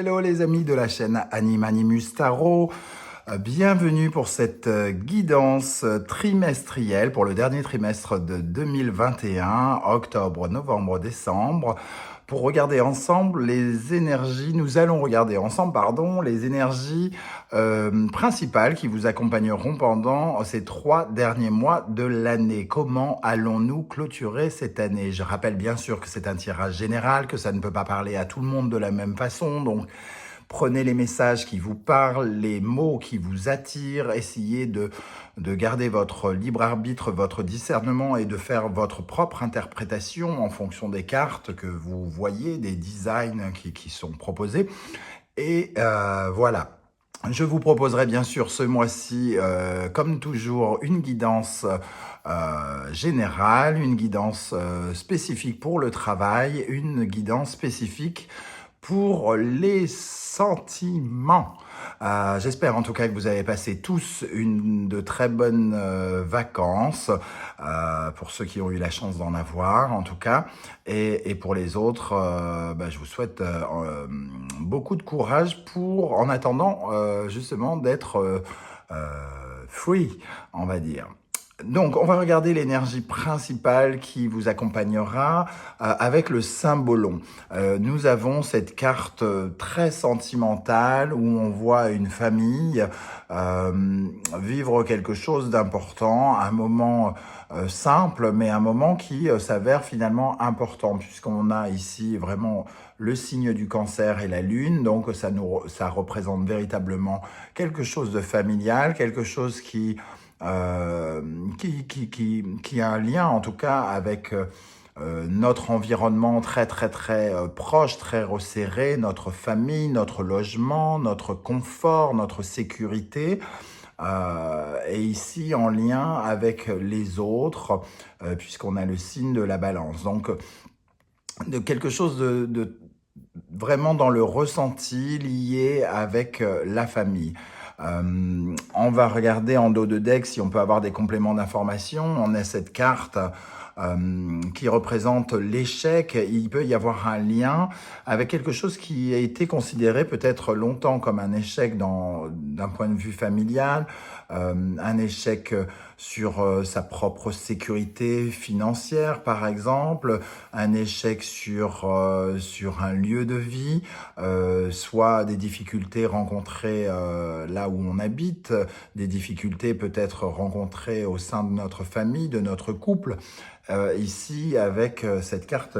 hello les amis de la chaîne Animanimus Tarot. Bienvenue pour cette guidance trimestrielle pour le dernier trimestre de 2021, octobre, novembre, décembre. Pour regarder ensemble les énergies, nous allons regarder ensemble, les énergies principales qui vous accompagneront pendant ces 3 derniers mois de l'année. Comment allons-nous clôturer cette année? Je rappelle bien sûr que c'est un tirage général, que ça ne peut pas parler à tout le monde de la même façon, donc prenez les messages qui vous parlent, les mots qui vous attirent, essayez de garder votre libre arbitre, votre discernement et de faire votre propre interprétation en fonction des cartes que vous voyez, des designs qui sont proposés. Et voilà. Je vous proposerai bien sûr ce mois-ci, comme toujours, une guidance générale, une guidance spécifique pour le travail, une guidance spécifique pour les sentiments. J'espère en tout cas que vous avez passé tous de très bonnes vacances, pour ceux qui ont eu la chance d'en avoir en tout cas, et pour les autres, je vous souhaite beaucoup de courage en attendant justement d'être free, on va dire. Donc, on va regarder l'énergie principale qui vous accompagnera avec le symbolon. Nous avons cette carte très sentimentale où on voit une famille vivre quelque chose d'important, un moment simple, mais un moment qui s'avère finalement important, puisqu'on a ici vraiment le signe du cancer et la lune, donc ça représente véritablement quelque chose de familial, quelque chose qui a un lien en tout cas avec notre environnement très proche, très resserré, notre famille, notre logement, notre confort, notre sécurité. Et ici en lien avec les autres, puisqu'on a le signe de la balance. Donc, de quelque chose de vraiment dans le ressenti lié avec la famille. On va regarder en dos de deck si on peut avoir des compléments d'information. On a cette carte qui représente l'échec. Il peut y avoir un lien avec quelque chose qui a été considéré peut-être longtemps comme un échec d'un point de vue familial, un échec sur sa propre sécurité financière par exemple, un échec sur un lieu de vie, soit des difficultés rencontrées là où on habite, des difficultés peut-être rencontrées au sein de notre famille, de notre couple. Ici, avec cette carte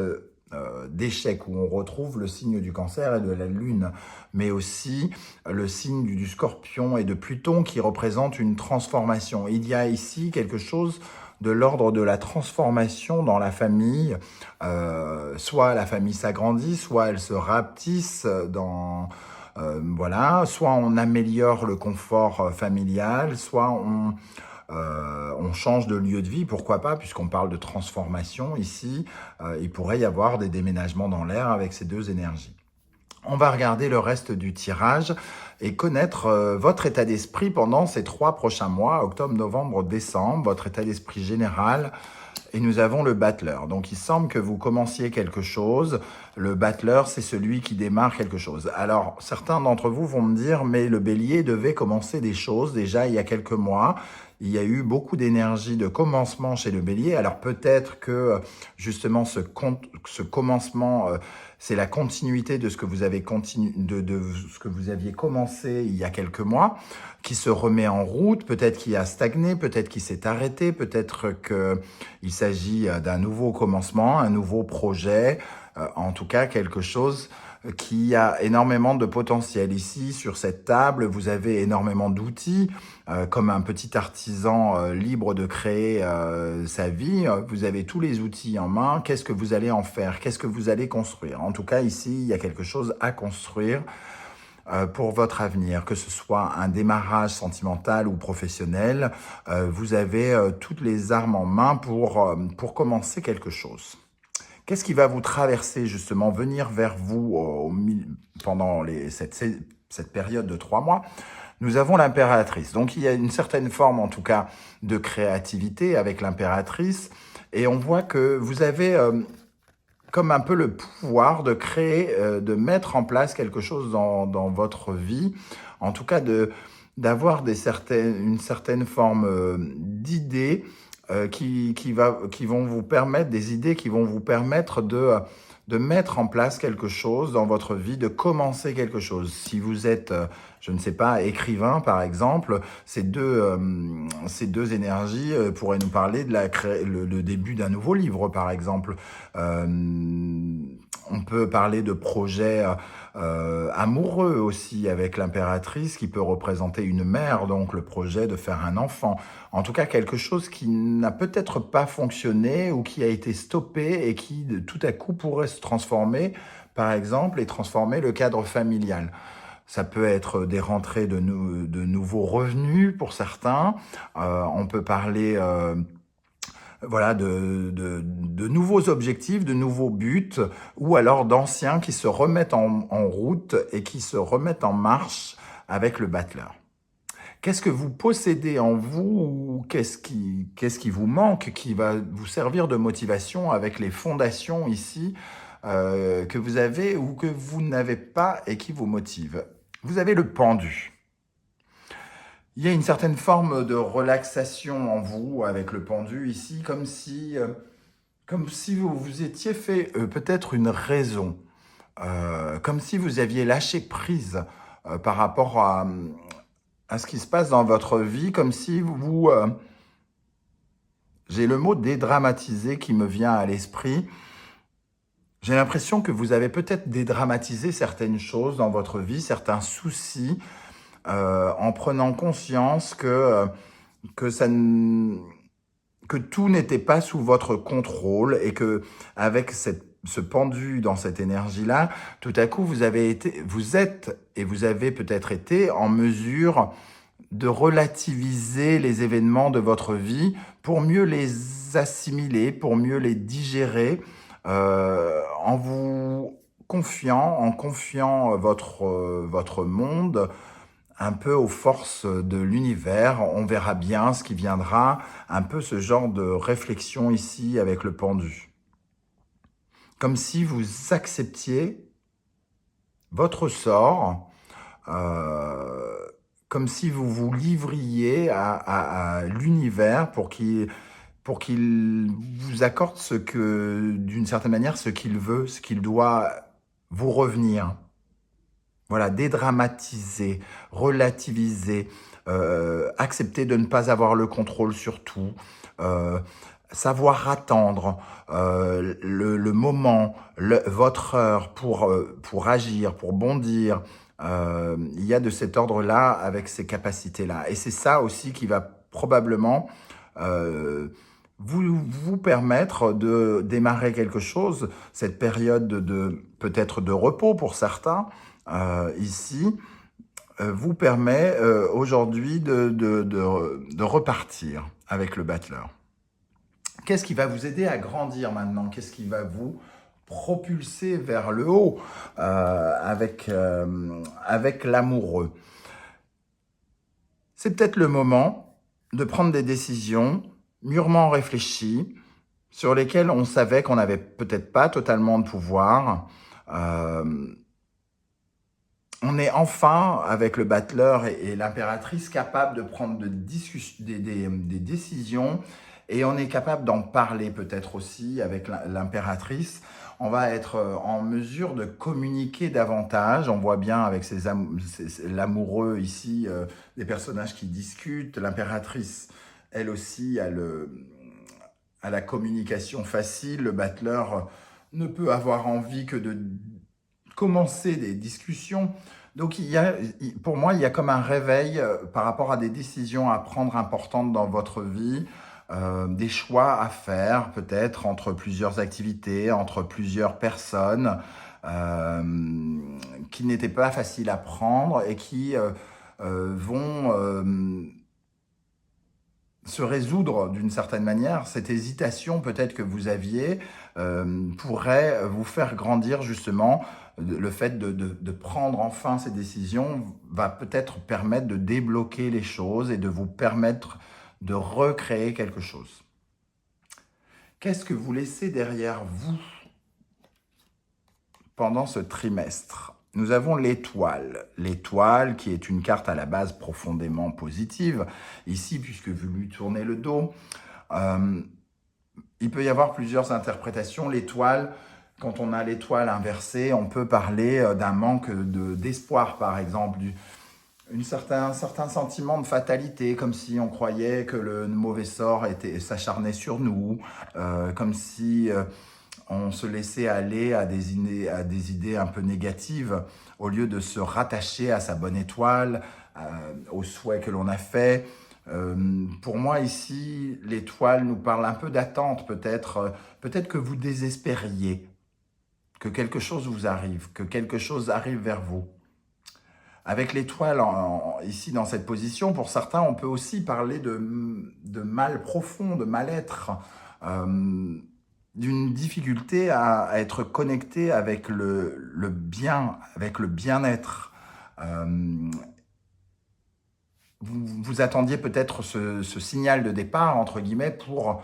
d'échec où on retrouve le signe du cancer et de la lune, mais aussi le signe du scorpion et de Pluton qui représente une transformation. Il y a ici quelque chose de l'ordre de la transformation dans la famille. Soit la famille s'agrandit, soit elle se rapetisse voilà, soit on améliore le confort familial, soit on change de lieu de vie, pourquoi pas, puisqu'on parle de transformation ici. Il pourrait y avoir des déménagements dans l'air avec ces deux énergies. On va regarder le reste du tirage et connaître votre état d'esprit pendant ces 3 prochains mois, octobre, novembre, décembre, votre état d'esprit général. Et nous avons le battleur. Donc, il semble que vous commenciez quelque chose. Le battleur, c'est celui qui démarre quelque chose. Alors, certains d'entre vous vont me dire, mais le bélier devait commencer des choses déjà il y a quelques mois. Il y a eu beaucoup d'énergie de commencement chez le bélier. Alors, peut-être que justement, ce commencement, c'est la continuité de ce que vous avez de ce que vous aviez commencé il y a quelques mois, qui se remet en route, peut-être qu'il a stagné, peut-être qu'il s'est arrêté, peut-être qu'il s'agit d'un nouveau commencement, un nouveau projet, en tout cas quelque chose qui a énormément de potentiel. Ici, sur cette table, vous avez énormément d'outils, comme un petit artisan libre de créer sa vie. Vous avez tous les outils en main. Qu'est-ce que vous allez en faire? Qu'est-ce que vous allez construire? En tout cas, ici, il y a quelque chose à construire pour votre avenir, que ce soit un démarrage sentimental ou professionnel. Vous avez toutes les armes en main pour commencer quelque chose. Qu'est-ce qui va vous traverser justement, venir vers vous pendant cette période de 3 mois? Nous avons l'impératrice. Donc, il y a une certaine forme, en tout cas, de créativité avec l'impératrice. Et on voit que vous avez comme un peu le pouvoir de créer, de mettre en place quelque chose dans votre vie, en tout cas d'avoir une certaine forme d'idées qui vont vous permettre, des idées qui vont vous permettre de mettre en place quelque chose dans votre vie, de commencer quelque chose. Si vous êtes, je ne sais pas, écrivain par exemple, ces deux énergies pourraient nous parler de le début d'un nouveau livre par exemple. Euh, on peut parler de projets amoureux aussi avec l'impératrice qui peut représenter une mère, donc le projet de faire un enfant. En tout cas, quelque chose qui n'a peut-être pas fonctionné ou qui a été stoppé et qui tout à coup pourrait se transformer, par exemple, et transformer le cadre familial. Ça peut être des rentrées de nouveaux revenus pour certains. On peut parler voilà, de nouveaux objectifs, de nouveaux buts, ou alors d'anciens qui se remettent en route et qui se remettent en marche avec le battleur. Qu'est-ce que vous possédez en vous ou qu'est-ce qui vous manque, qui va vous servir de motivation avec les fondations ici que vous avez ou que vous n'avez pas et qui vous motivent? Vous avez le pendu. Il y a une certaine forme de relaxation en vous avec le pendu ici, comme si vous vous étiez fait peut-être une raison, comme si vous aviez lâché prise par rapport à ce qui se passe dans votre vie, comme si j'ai le mot dédramatiser qui me vient à l'esprit. J'ai l'impression que vous avez peut-être dédramatisé certaines choses dans votre vie, certains soucis, en prenant conscience que ça ne- que tout n'était pas sous votre contrôle et que avec ce pendu dans cette énergie-là, tout à coup vous êtes et vous avez peut-être été en mesure de relativiser les événements de votre vie pour mieux les assimiler, pour mieux les digérer, en vous confiant, en confiant votre monde un peu aux forces de l'univers. On verra bien ce qui viendra, un peu ce genre de réflexion ici avec le pendu. Comme si vous acceptiez votre sort, euh, comme si vous vous livriez à l'univers pour qu'il vous accorde d'une certaine manière, ce qu'il veut, ce qu'il doit vous revenir. Voilà, dédramatiser, relativiser, accepter de ne pas avoir le contrôle sur tout, euh, savoir attendre le moment, votre heure pour agir, pour bondir. Il y a de cet ordre-là avec ces capacités-là. Et c'est ça aussi qui va probablement euh, vous permettre de démarrer quelque chose, cette période peut-être de repos pour certains, ici, vous permet aujourd'hui de repartir avec le battleur. Qu'est-ce qui va vous aider à grandir maintenant? Qu'est-ce qui va vous propulser vers le haut avec l'amoureux? C'est peut-être le moment de prendre des décisions mûrement réfléchies sur lesquelles on savait qu'on n'avait peut-être pas totalement de pouvoir. On est enfin, avec le battleur et l'impératrice, capable de prendre des décisions et on est capable d'en parler peut-être aussi avec l'impératrice. On va être en mesure de communiquer davantage. On voit bien avec l'amoureux ici, des personnages qui discutent. L'impératrice, elle aussi, a la communication facile. Le battleur ne peut avoir envie que de commencer des discussions. Donc, pour moi, il y a comme un réveil par rapport à des décisions à prendre importantes dans votre vie, des choix à faire peut-être entre plusieurs activités, entre plusieurs personnes, qui n'étaient pas faciles à prendre et qui vont se résoudre d'une certaine manière. Cette hésitation peut-être que vous aviez pourrait vous faire grandir justement. Le fait de prendre enfin ces décisions va peut-être permettre de débloquer les choses et de vous permettre de recréer quelque chose. Qu'est-ce que vous laissez derrière vous pendant ce trimestre. Nous avons l'étoile. L'étoile qui est une carte à la base profondément positive. Ici, puisque vous lui tournez le dos, il peut y avoir plusieurs interprétations. L'étoile, quand on a l'étoile inversée, on peut parler d'un manque d'espoir, par exemple, un certain sentiment de fatalité, comme si on croyait que le mauvais sort s'acharnait sur nous, comme si on se laissait aller à des idées un peu négatives, au lieu de se rattacher à sa bonne étoile, aux souhaits que l'on a faits. Pour moi ici, l'étoile nous parle un peu d'attente, peut-être que vous désespériez, que quelque chose vous arrive, que quelque chose arrive vers vous. Avec l'étoile ici dans cette position, pour certains, on peut aussi parler de mal profond, de mal-être, d'une difficulté à être connecté avec le bien, avec le bien-être. Vous attendiez peut-être ce signal de départ, entre guillemets, pour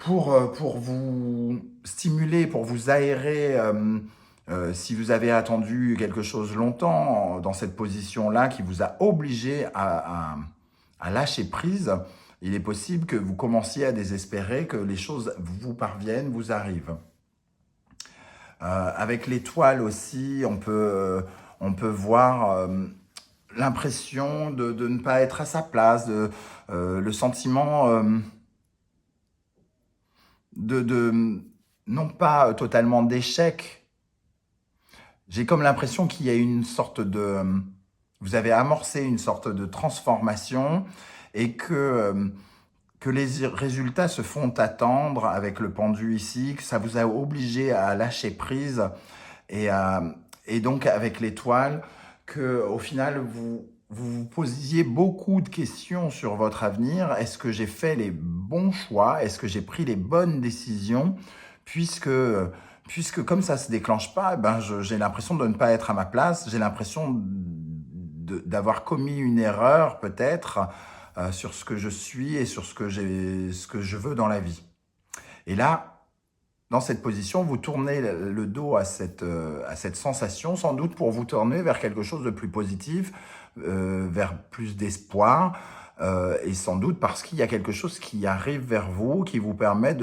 vous stimuler, pour vous aérer. Si vous avez attendu quelque chose longtemps dans cette position-là qui vous a obligé à lâcher prise, il est possible que vous commenciez à désespérer, que les choses vous parviennent, vous arrivent. Avec l'étoile aussi, on peut voir l'impression de ne pas être à sa place, le sentiment non pas totalement d'échec. J'ai comme l'impression qu'il y a une sorte vous avez amorcé une sorte de transformation et que les résultats se font attendre avec le pendu ici, que ça vous a obligé à lâcher prise et donc avec l'étoile, qu'au final vous posiez beaucoup de questions sur votre avenir. Est-ce que j'ai fait les bons choix? Est-ce que j'ai pris les bonnes décisions? Puisque comme ça ne se déclenche pas, j'ai l'impression de ne pas être à ma place, j'ai l'impression d'avoir commis une erreur peut-être sur ce que je suis et sur ce que je veux dans la vie. Et là, dans cette position, vous tournez le dos à cette sensation, sans doute pour vous tourner vers quelque chose de plus positif, vers plus d'espoir, et sans doute parce qu'il y a quelque chose qui arrive vers vous, qui vous permet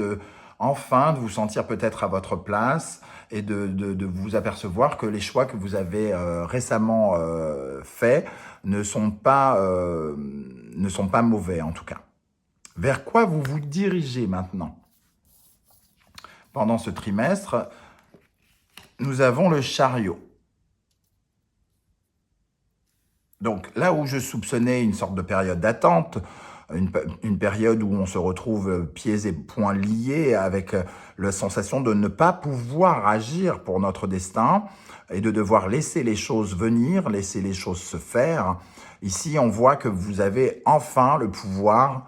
enfin de vous sentir peut-être à votre place et de vous apercevoir que les choix que vous avez récemment faits ne sont pas mauvais en tout cas. Vers quoi vous vous dirigez maintenant? Pendant ce trimestre, nous avons le chariot. Donc là où je soupçonnais une sorte de période d'attente, une période où on se retrouve pieds et poings liés avec la sensation de ne pas pouvoir agir pour notre destin et de devoir laisser les choses venir, laisser les choses se faire. Ici, on voit que vous avez enfin le pouvoir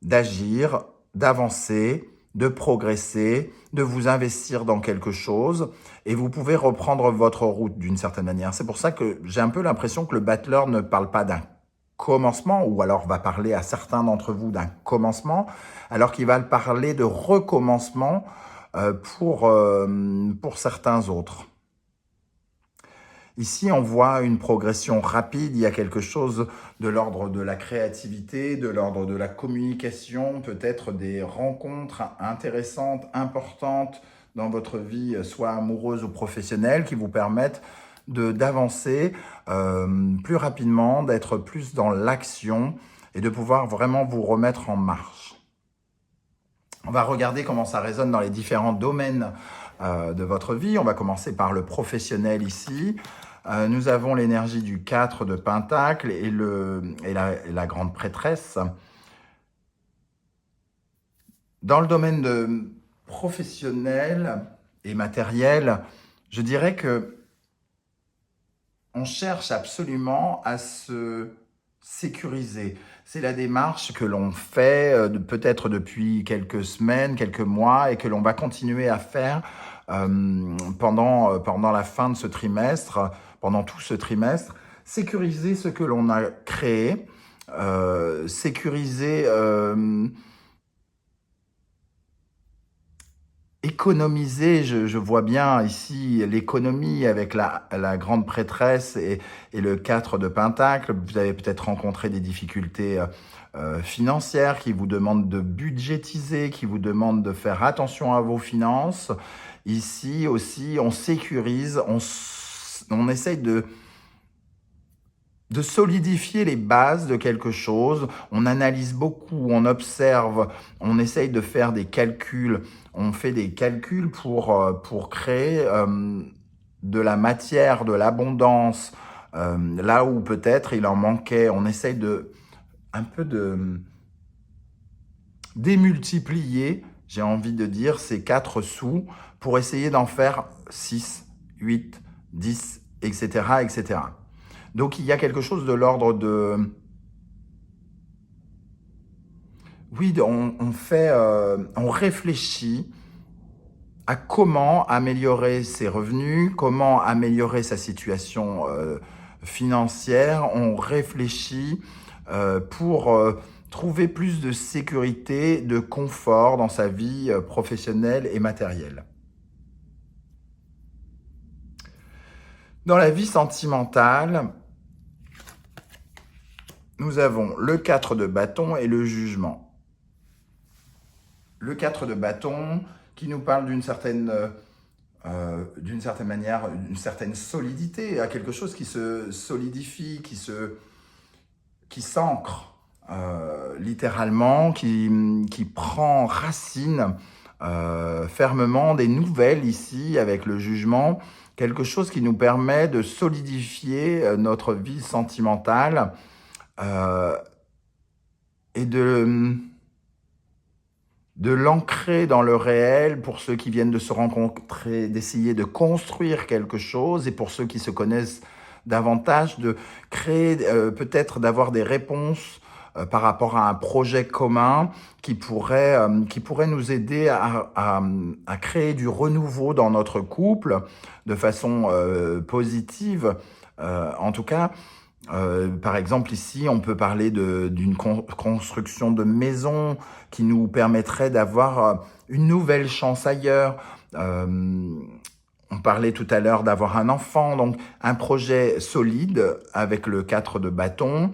d'agir, d'avancer, de progresser, de vous investir dans quelque chose et vous pouvez reprendre votre route d'une certaine manière. C'est pour ça que j'ai un peu l'impression que le battleur ne parle pas d'un commencement ou alors va parler à certains d'entre vous d'un commencement alors qu'il va parler de recommencement pour certains autres. Ici, on voit une progression rapide, il y a quelque chose de l'ordre de la créativité, de l'ordre de la communication, peut-être des rencontres intéressantes, importantes dans votre vie, soit amoureuse ou professionnelle, qui vous permettent d'avancer plus rapidement, d'être plus dans l'action et de pouvoir vraiment vous remettre en marche. On va regarder comment ça résonne dans les différents domaines de votre vie. On va commencer par le professionnel ici. Nous avons l'énergie du 4 de Pentacle et la grande prêtresse. Dans le domaine professionnel et matériel, je dirais que on cherche absolument à se sécuriser. C'est la démarche que l'on fait peut-être depuis quelques semaines, quelques mois et que l'on va continuer à faire pendant la fin de ce trimestre, pendant tout ce trimestre. Sécuriser ce que l'on a créé, sécuriser économiser, je vois bien ici l'économie avec la grande prêtresse et le 4 de Pentacle. Vous avez peut-être rencontré des difficultés financières qui vous demandent de budgétiser, qui vous demandent de faire attention à vos finances. Ici aussi, on sécurise, on essaye de solidifier les bases de quelque chose. On analyse beaucoup, on observe, on essaye de faire des calculs. On fait des calculs pour créer de la matière, de l'abondance, là où peut-être il en manquait. On essaye un peu de démultiplier, j'ai envie de dire, ces 4 sous pour essayer d'en faire 6, 8, 10, etc., etc. Donc, il y a quelque chose de l'ordre de... Oui, on réfléchit à comment améliorer ses revenus, comment améliorer sa situation financière. On réfléchit pour trouver plus de sécurité, de confort dans sa vie professionnelle et matérielle. Dans la vie sentimentale, nous avons le 4 de bâton et le jugement. Le 4 de bâton qui nous parle d'une certaine manière, une certaine solidité, à quelque chose qui se solidifie, qui s'ancre littéralement, qui prend racine fermement, des nouvelles ici avec le jugement, quelque chose qui nous permet de solidifier notre vie sentimentale et de l'ancrer dans le réel pour ceux qui viennent de se rencontrer, d'essayer de construire quelque chose, et pour ceux qui se connaissent davantage, de créer, peut-être d'avoir des réponses par rapport à un projet commun qui pourrait nous aider à créer du renouveau dans notre couple de façon positive. En tout cas, par exemple, ici, on peut parler d'une construction de maison qui nous permettrait d'avoir une nouvelle chance ailleurs. On parlait tout à l'heure d'avoir un enfant, donc un projet solide avec le 4 de bâton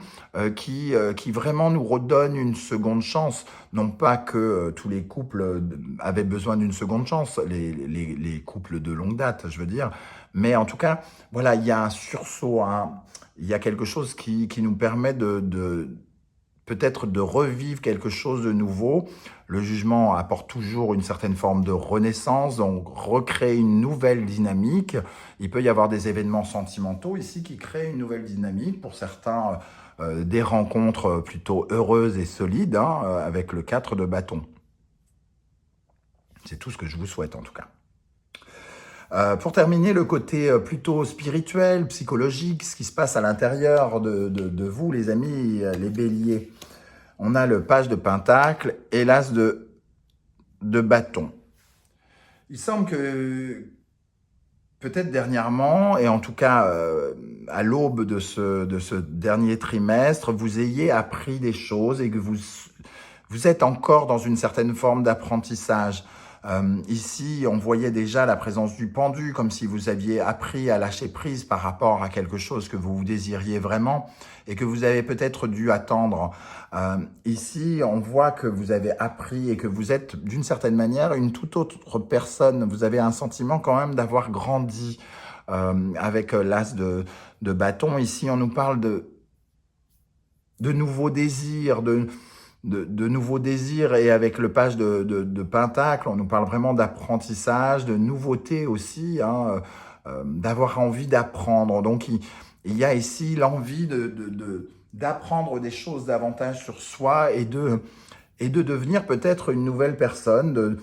qui vraiment nous redonne une seconde chance. Non pas que tous les couples avaient besoin d'une seconde chance, les couples de longue date, je veux dire. Mais en tout cas, voilà, il y a un sursaut, il y a quelque chose qui nous permet peut-être de revivre quelque chose de nouveau. Le jugement apporte toujours une certaine forme de renaissance, donc recréer une nouvelle dynamique. Il peut y avoir des événements sentimentaux ici qui créent une nouvelle dynamique. Pour certains, des rencontres plutôt heureuses et solides avec le 4 de bâton. C'est tout ce que je vous souhaite en tout cas. Pour terminer, le côté plutôt spirituel, psychologique, ce qui se passe à l'intérieur de vous, les amis, les béliers. On a le page de Pentacle et l'as de bâton. Il semble que peut-être dernièrement, et en tout cas à l'aube de ce dernier trimestre, vous ayez appris des choses et que vous êtes encore dans une certaine forme d'apprentissage. Ici, on voyait déjà la présence du pendu, comme si vous aviez appris à lâcher prise par rapport à quelque chose que vous désiriez vraiment et que vous avez peut-être dû attendre. Ici, on voit que vous avez appris et que vous êtes d'une certaine manière une toute autre personne. Vous avez un sentiment quand même d'avoir grandi avec l'as de bâton. Ici, on nous parle de nouveaux désirs, de nouveaux désirs, et avec le page de Pentacle, on nous parle vraiment d'apprentissage, de nouveauté aussi, d'avoir envie d'apprendre. Donc, il y a ici l'envie d'apprendre des choses davantage sur soi et de devenir peut-être une nouvelle personne,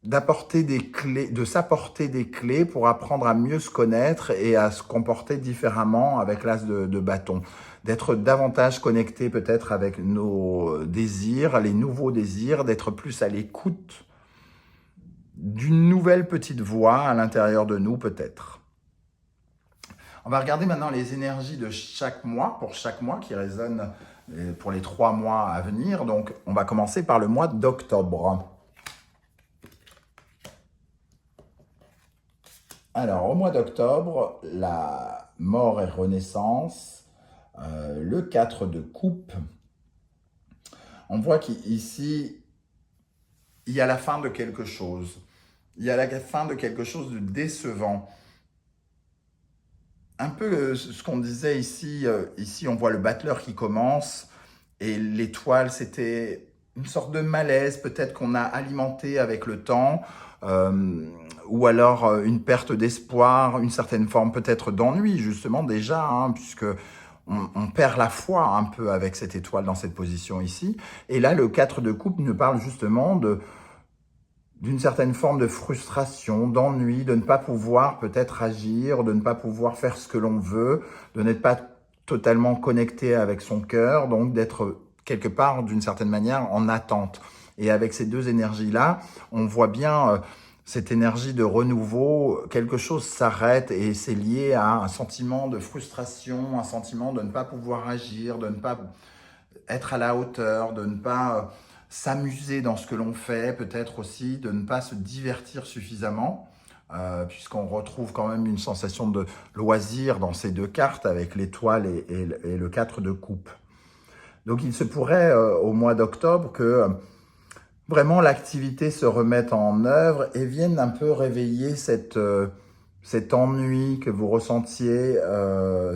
d'apporter des clés, de s'apporter des clés pour apprendre à mieux se connaître et à se comporter différemment avec l'as de bâton. D'être davantage connecté peut-être avec nos désirs, les nouveaux désirs, d'être plus à l'écoute d'une nouvelle petite voix à l'intérieur de nous peut-être. On va regarder maintenant les énergies de chaque mois, pour chaque mois qui résonnent pour les 3 mois à venir. Donc, on va commencer par le mois d'octobre. Alors, au mois d'octobre, la mort et renaissance, le 4 de coupe. On voit qu'ici, il y a la fin de quelque chose. Il y a la fin de quelque chose de décevant. Un peu ce qu'on disait ici, ici on voit le battleur qui commence et l'étoile, c'était une sorte de malaise peut-être qu'on a alimenté avec le temps, euh, ou alors une perte d'espoir, une certaine forme peut-être d'ennui justement déjà, hein, puisque on perd la foi un peu avec cette étoile dans cette position ici. Et là, le 4 de coupe nous parle justement d'une certaine forme de frustration, d'ennui, de ne pas pouvoir peut-être agir, de ne pas pouvoir faire ce que l'on veut, de n'être pas totalement connecté avec son cœur, donc d'être quelque part, d'une certaine manière, en attente. Et avec ces deux énergies-là, on voit bien cette énergie de renouveau, quelque chose s'arrête et c'est lié à un sentiment de frustration, un sentiment de ne pas pouvoir agir, de ne pas être à la hauteur, de ne pas s'amuser dans ce que l'on fait, peut-être aussi de ne pas se divertir suffisamment, puisqu'on retrouve quand même une sensation de loisir dans ces deux cartes avec l'étoile et le 4 de coupe. Donc il se pourrait au mois d'octobre que vraiment l'activité se remette en œuvre et vienne un peu réveiller cet ennui que vous ressentiez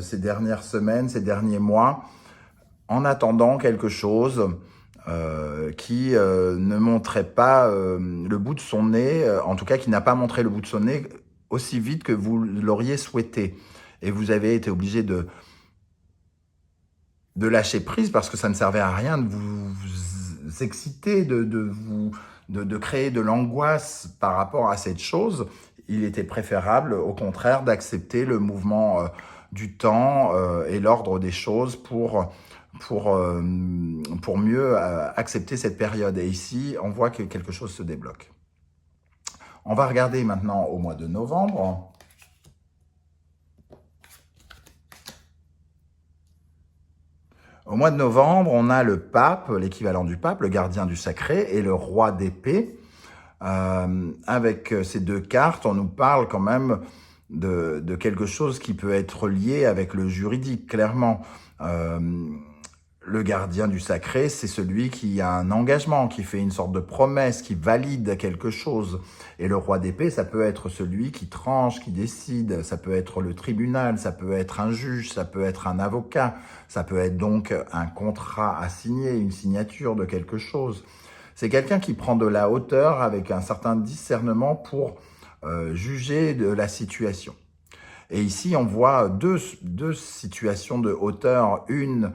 ces dernières semaines, ces derniers mois, en attendant quelque chose qui ne montrait pas le bout de son nez, en tout cas qui n'a pas montré le bout de son nez aussi vite que vous l'auriez souhaité. Et vous avez été obligé de lâcher prise parce que ça ne servait à rien de vous exciter, de créer de l'angoisse par rapport à cette chose. Il était préférable, au contraire, d'accepter le mouvement du temps et l'ordre des choses pour mieux accepter cette période. Et ici, on voit que quelque chose se débloque. On va regarder maintenant au mois de novembre. Au mois de novembre, on a le pape, l'équivalent du pape, le gardien du sacré, et le roi d'épée. Avec ces deux cartes, on nous parle quand même de quelque chose qui peut être lié avec le juridique, clairement. Le gardien du sacré, c'est celui qui a un engagement, qui fait une sorte de promesse, qui valide quelque chose. Et le roi d'épée, ça peut être celui qui tranche, qui décide, ça peut être le tribunal, ça peut être un juge, ça peut être un avocat, ça peut être donc un contrat à signer, une signature de quelque chose. C'est quelqu'un qui prend de la hauteur avec un certain discernement pour juger de la situation. Et ici, on voit deux situations de hauteur. Une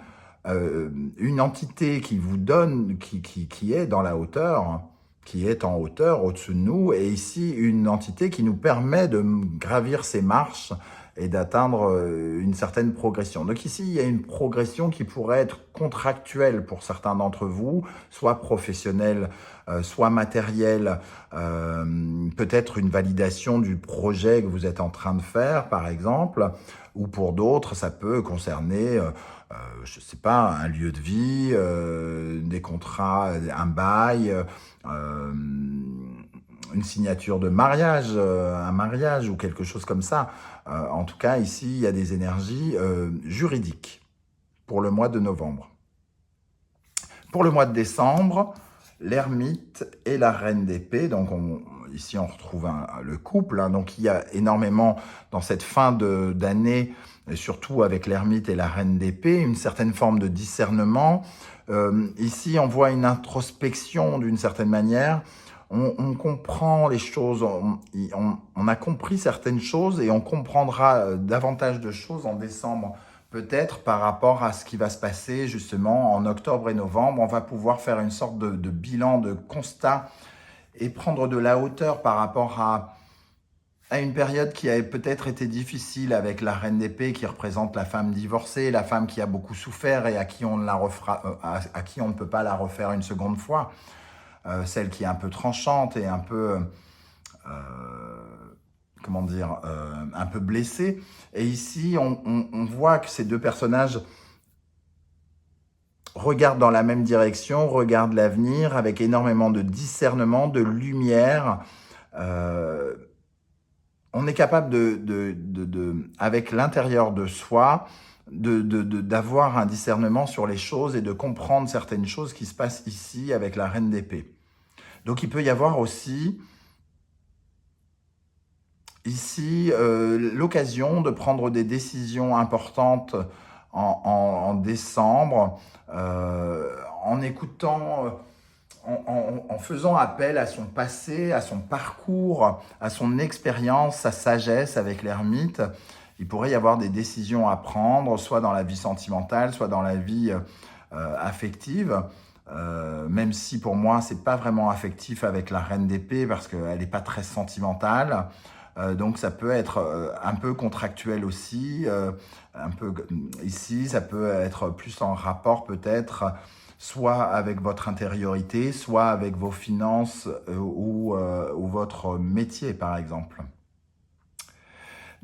entité qui vous donne, qui est dans la hauteur, qui est en hauteur au-dessus de nous, et ici une entité qui nous permet de gravir ces marches et d'atteindre une certaine progression. Donc ici, il y a une progression qui pourrait être contractuelle pour certains d'entre vous, soit professionnelle, soit matérielle, peut-être une validation du projet que vous êtes en train de faire, par exemple, ou pour d'autres, ça peut concerner je ne sais pas, un lieu de vie, des contrats, un bail, une signature de mariage, un mariage ou quelque chose comme ça. En tout cas, ici, il y a des énergies juridiques pour le mois de novembre. Pour le mois de décembre, l'ermite et la reine d'épée, donc ici on retrouve le couple, hein, donc il y a énormément dans cette fin d'année, surtout avec l'ermite et la reine d'épée, une certaine forme de discernement. Ici on voit une introspection d'une certaine manière, on comprend les choses, on a compris certaines choses et on comprendra davantage de choses en décembre. Peut-être par rapport à ce qui va se passer justement en octobre et novembre, on va pouvoir faire une sorte de bilan, de constat et prendre de la hauteur par rapport à une période qui a peut-être été difficile avec la reine d'épée qui représente la femme divorcée, la femme qui a beaucoup souffert et à qui on ne peut pas la refaire une seconde fois, celle qui est un peu tranchante et un peu... comment dire, un peu blessée. Et ici, on voit que ces deux personnages regardent dans la même direction, regardent l'avenir avec énormément de discernement, de lumière. on est capable avec l'intérieur de soi, d'avoir un discernement sur les choses et de comprendre certaines choses qui se passent ici avec la reine d'épée. Donc il peut y avoir aussi ici l'occasion de prendre des décisions importantes en décembre, en écoutant, en faisant appel à son passé, à son parcours, à son expérience, sa sagesse avec l'ermite. Il pourrait y avoir des décisions à prendre, soit dans la vie sentimentale, soit dans la vie affective. Même si pour moi, c'est pas vraiment affectif avec la reine d'épée parce qu'elle n'est pas très sentimentale. Donc ça peut être un peu contractuel aussi, un peu ici, ça peut être plus en rapport peut-être soit avec votre intériorité, soit avec vos finances ou votre métier par exemple.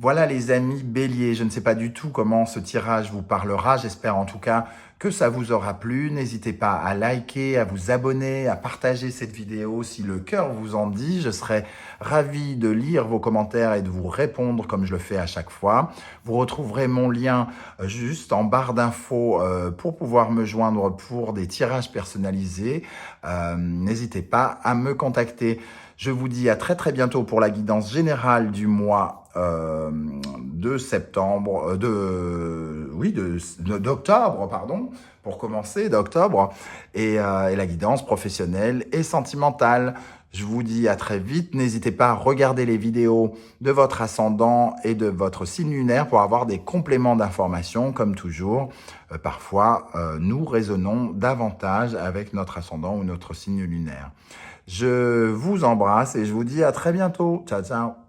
Voilà les amis béliers, je ne sais pas du tout comment ce tirage vous parlera, j'espère en tout cas que ça vous aura plu. N'hésitez pas à liker, à vous abonner, à partager cette vidéo si le cœur vous en dit. Je serai ravi de lire vos commentaires et de vous répondre comme je le fais à chaque fois. Vous retrouverez mon lien juste en barre d'infos pour pouvoir me joindre pour des tirages personnalisés. N'hésitez pas à me contacter. Je vous dis à très bientôt pour la guidance générale du mois de septembre, d'octobre, pardon, pour commencer, d'octobre, et la guidance professionnelle et sentimentale. Je vous dis à très vite. N'hésitez pas à regarder les vidéos de votre ascendant et de votre signe lunaire pour avoir des compléments d'informations. Comme toujours, parfois, nous résonnons davantage avec notre ascendant ou notre signe lunaire. Je vous embrasse et je vous dis à très bientôt. Ciao, ciao.